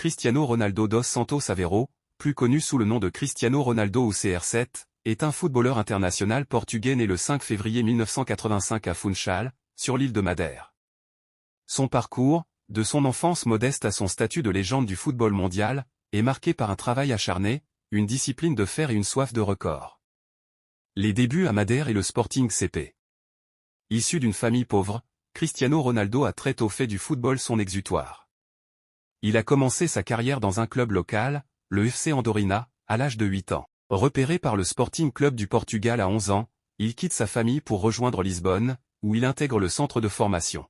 Cristiano Ronaldo dos Santos Aveiro, plus connu sous le nom de Cristiano Ronaldo ou CR7, est un footballeur international portugais né le 5 février 1985 à Funchal, sur l'île de Madère. Son parcours, de son enfance modeste à son statut de légende du football mondial, est marqué par un travail acharné, une discipline de fer et une soif de record. Les débuts à Madère et le Sporting CP. Issu d'une famille pauvre, Cristiano Ronaldo a très tôt fait du football son exutoire. Il a commencé sa carrière dans un club local, le FC Andorinha, à l'âge de 8 ans. Repéré par le Sporting Club du Portugal à 11 ans, il quitte sa famille pour rejoindre Lisbonne, où il intègre le centre de formation.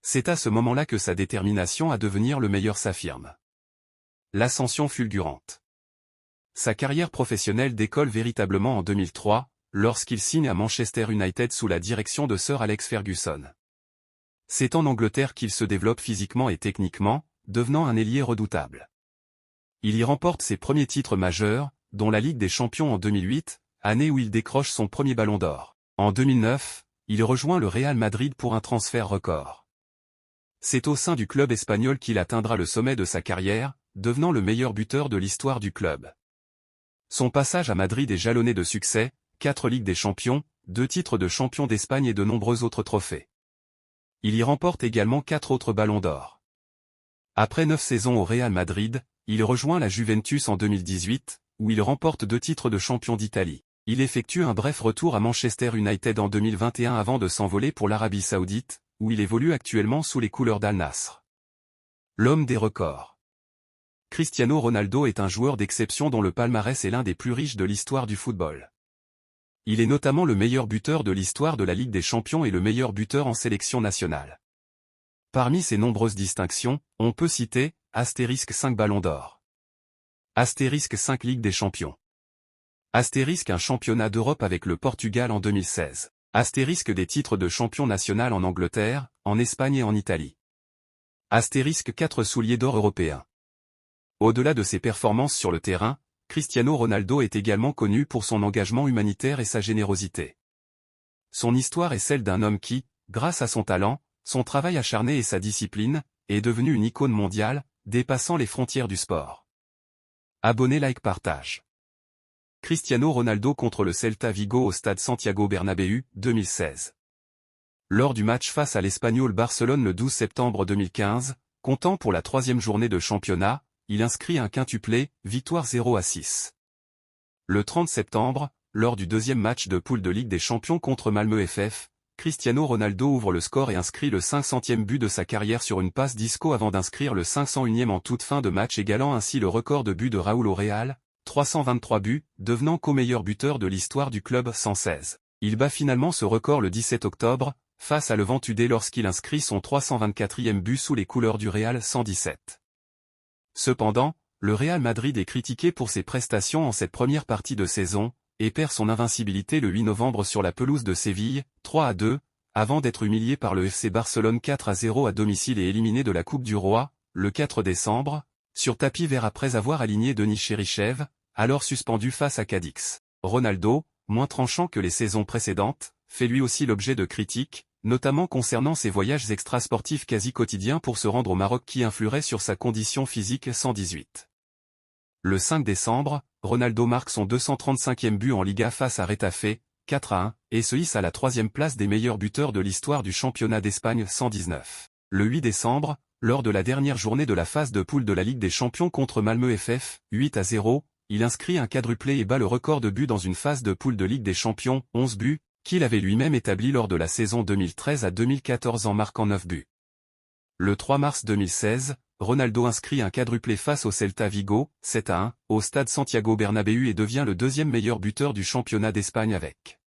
C'est à ce moment-là que sa détermination à devenir le meilleur s'affirme. L'ascension fulgurante. Sa carrière professionnelle décolle véritablement en 2003, lorsqu'il signe à Manchester United sous la direction de Sir Alex Ferguson. C'est en Angleterre qu'il se développe physiquement et techniquement, devenant un ailier redoutable. Il y remporte ses premiers titres majeurs, dont la Ligue des Champions en 2008, année où il décroche son premier ballon d'or. En 2009, il rejoint le Real Madrid pour un transfert record. C'est au sein du club espagnol qu'il atteindra le sommet de sa carrière, devenant le meilleur buteur de l'histoire du club. Son passage à Madrid est jalonné de succès, 4 Ligues des Champions, 2 titres de champion d'Espagne et de nombreux autres trophées. Il y remporte également 4 autres ballons d'or. Après 9 saisons au Real Madrid, il rejoint la Juventus en 2018, où il remporte 2 titres de champion d'Italie. Il effectue un bref retour à Manchester United en 2021 avant de s'envoler pour l'Arabie Saoudite, où il évolue actuellement sous les couleurs d'Al Nassr. L'homme des records. Cristiano Ronaldo est un joueur d'exception dont le palmarès est l'un des plus riches de l'histoire du football. Il est notamment le meilleur buteur de l'histoire de la Ligue des Champions et le meilleur buteur en sélection nationale. Parmi ses nombreuses distinctions, on peut citer, * 5 ballons d'or. * 5 Ligue des Champions. * un championnat d'Europe avec le Portugal en 2016. * des titres de champion national en Angleterre, en Espagne et en Italie. * 4 souliers d'or européens. Au-delà de ses performances sur le terrain, Cristiano Ronaldo est également connu pour son engagement humanitaire et sa générosité. Son histoire est celle d'un homme qui, grâce à son talent, son travail acharné et sa discipline, est devenu une icône mondiale, dépassant les frontières du sport. Abonnez, like, partage. Cristiano Ronaldo contre le Celta Vigo au stade Santiago Bernabéu, 2016. Lors du match face à l'Espanyol Barcelone le 12 septembre 2015, comptant pour la 3e journée de championnat, il inscrit un quintuplé, victoire 0-6. Le 30 septembre, lors du 2e match de poule de Ligue des Champions contre Malmö FF, Cristiano Ronaldo ouvre le score et inscrit le 500e but de sa carrière sur une passe disco avant d'inscrire le 501e en toute fin de match, égalant ainsi le record de buts de Raúl au Real, 323 buts, devenant co-meilleur buteur de l'histoire du club, 116. Il bat finalement ce record le 17 octobre, face à Levante UD lorsqu'il inscrit son 324e but sous les couleurs du Real, 117. Cependant, le Real Madrid est critiqué pour ses prestations en cette première partie de saison, et perd son invincibilité le 8 novembre sur la pelouse de Séville, 3-2, avant d'être humilié par le FC Barcelone 4-0 à domicile et éliminé de la Coupe du Roi, le 4 décembre, sur tapis vert après avoir aligné Denis Cherichev, alors suspendu face à Cadix. Ronaldo, moins tranchant que les saisons précédentes, fait lui aussi l'objet de critiques, notamment concernant ses voyages extrasportifs quasi quotidiens pour se rendre au Maroc qui influeraient sur sa condition physique, 118. Le 5 décembre, Ronaldo marque son 235e but en Liga face à Retafe, 4-1, et se hisse à la 3e place des meilleurs buteurs de l'histoire du championnat d'Espagne, 119. Le 8 décembre, lors de la dernière journée de la phase de poule de la Ligue des Champions contre Malmö FF, 8-0, il inscrit un quadruplé et bat le record de buts dans une phase de poule de Ligue des Champions, 11 buts, qu'il avait lui-même établi lors de la saison 2013 à 2014 en marquant 9 buts. Le 3 mars 2016, Ronaldo inscrit un quadruplé face au Celta Vigo, 7-1, au stade Santiago Bernabéu et devient le 2e meilleur buteur du championnat d'Espagne avec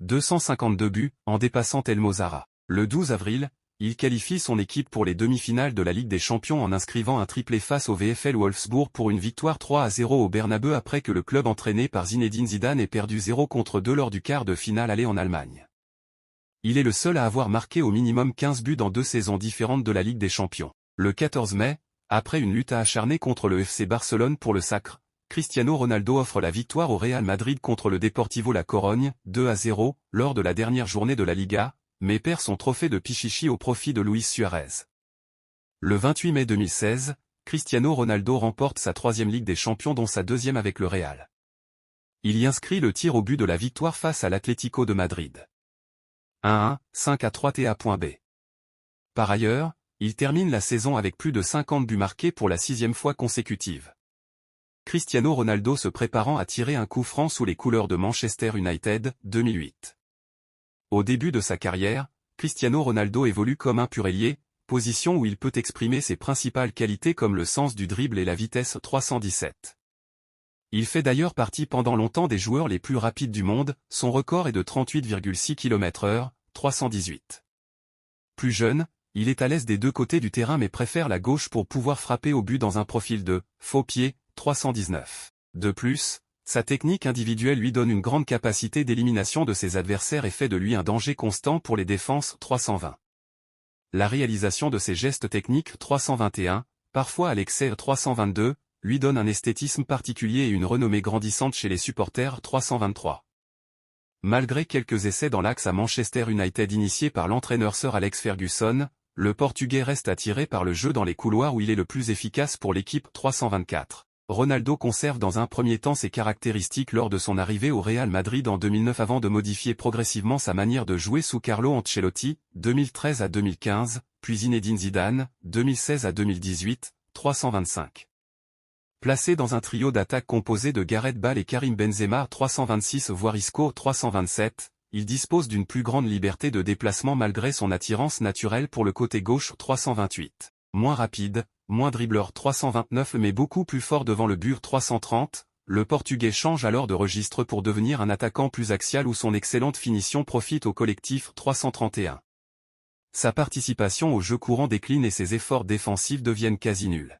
252 buts, en dépassant Elmo Zara. Le 12 avril, il qualifie son équipe pour les demi-finales de la Ligue des Champions en inscrivant un triplé face au VfL Wolfsburg pour une victoire 3-0 au Bernabeu après que le club entraîné par Zinedine Zidane ait perdu 0-2 lors du quart de finale aller en Allemagne. Il est le seul à avoir marqué au minimum 15 buts dans 2 saisons différentes de la Ligue des Champions. Le 14 mai, après une lutte acharnée contre le FC Barcelone pour le sacre, Cristiano Ronaldo offre la victoire au Real Madrid contre le Deportivo La Corogne, 2-0, lors de la dernière journée de la Liga, mais perd son trophée de Pichichi au profit de Luis Suarez. Le 28 mai 2016, Cristiano Ronaldo remporte sa 3e Ligue des Champions dont sa 2e avec le Real. Il y inscrit le tir au but de la victoire face à l'Atlético de Madrid. 1-1, 5-3 TA.B. Par ailleurs, il termine la saison avec plus de 50 buts marqués pour la 6e fois consécutive. Cristiano Ronaldo se préparant à tirer un coup franc sous les couleurs de Manchester United, 2008. Au début de sa carrière, Cristiano Ronaldo évolue comme un pur ailier, position où il peut exprimer ses principales qualités comme le sens du dribble et la vitesse 317. Il fait d'ailleurs partie pendant longtemps des joueurs les plus rapides du monde, son record est de 38,6 km/h, 318. Plus jeune, il est à l'aise des deux côtés du terrain mais préfère la gauche pour pouvoir frapper au but dans un profil de faux pied, 319. De plus, sa technique individuelle lui donne une grande capacité d'élimination de ses adversaires et fait de lui un danger constant pour les défenses, 320. La réalisation de ses gestes techniques 321, parfois à l'excès 322, lui donne un esthétisme particulier et une renommée grandissante chez les supporters 323. Malgré quelques essais dans l'axe à Manchester United initiés par l'entraîneur Sir Alex Ferguson, le Portugais reste attiré par le jeu dans les couloirs où il est le plus efficace pour l'équipe 324. Ronaldo conserve dans un premier temps ses caractéristiques lors de son arrivée au Real Madrid en 2009 avant de modifier progressivement sa manière de jouer sous Carlo Ancelotti, 2013 à 2015, puis Zinedine Zidane, 2016 à 2018, 325. Placé dans un trio d'attaque composé de Gareth Bale et Karim Benzema 326 voire Isco 327, il dispose d'une plus grande liberté de déplacement malgré son attirance naturelle pour le côté gauche 328. Moins rapide, moins dribbleur 329 mais beaucoup plus fort devant le but 330, le Portugais change alors de registre pour devenir un attaquant plus axial où son excellente finition profite au collectif 331. Sa participation au jeu courant décline et ses efforts défensifs deviennent quasi nuls.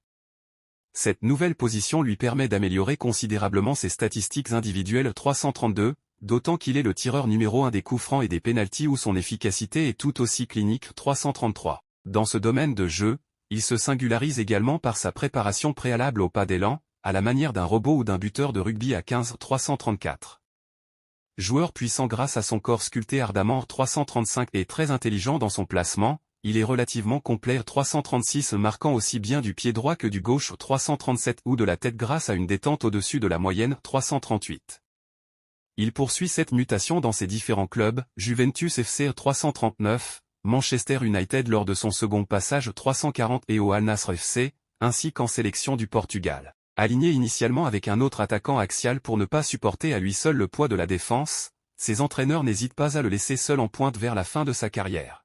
Cette nouvelle position lui permet d'améliorer considérablement ses statistiques individuelles 332, d'autant qu'il est le tireur numéro 1 des coups francs et des pénaltys où son efficacité est tout aussi clinique 333. Dans ce domaine de jeu, il se singularise également par sa préparation préalable au pas d'élan, à la manière d'un robot ou d'un buteur de rugby à 15 334. Joueur puissant grâce à son corps sculpté ardemment 335 et très intelligent dans son placement, il est relativement complet 336 marquant aussi bien du pied droit que du gauche 337 ou de la tête grâce à une détente au-dessus de la moyenne 338. Il poursuit cette mutation dans ses différents clubs, Juventus FC 339, Manchester United lors de son second passage 340 et au Al Nassr FC, ainsi qu'en sélection du Portugal. Aligné initialement avec un autre attaquant axial pour ne pas supporter à lui seul le poids de la défense, ses entraîneurs n'hésitent pas à le laisser seul en pointe vers la fin de sa carrière.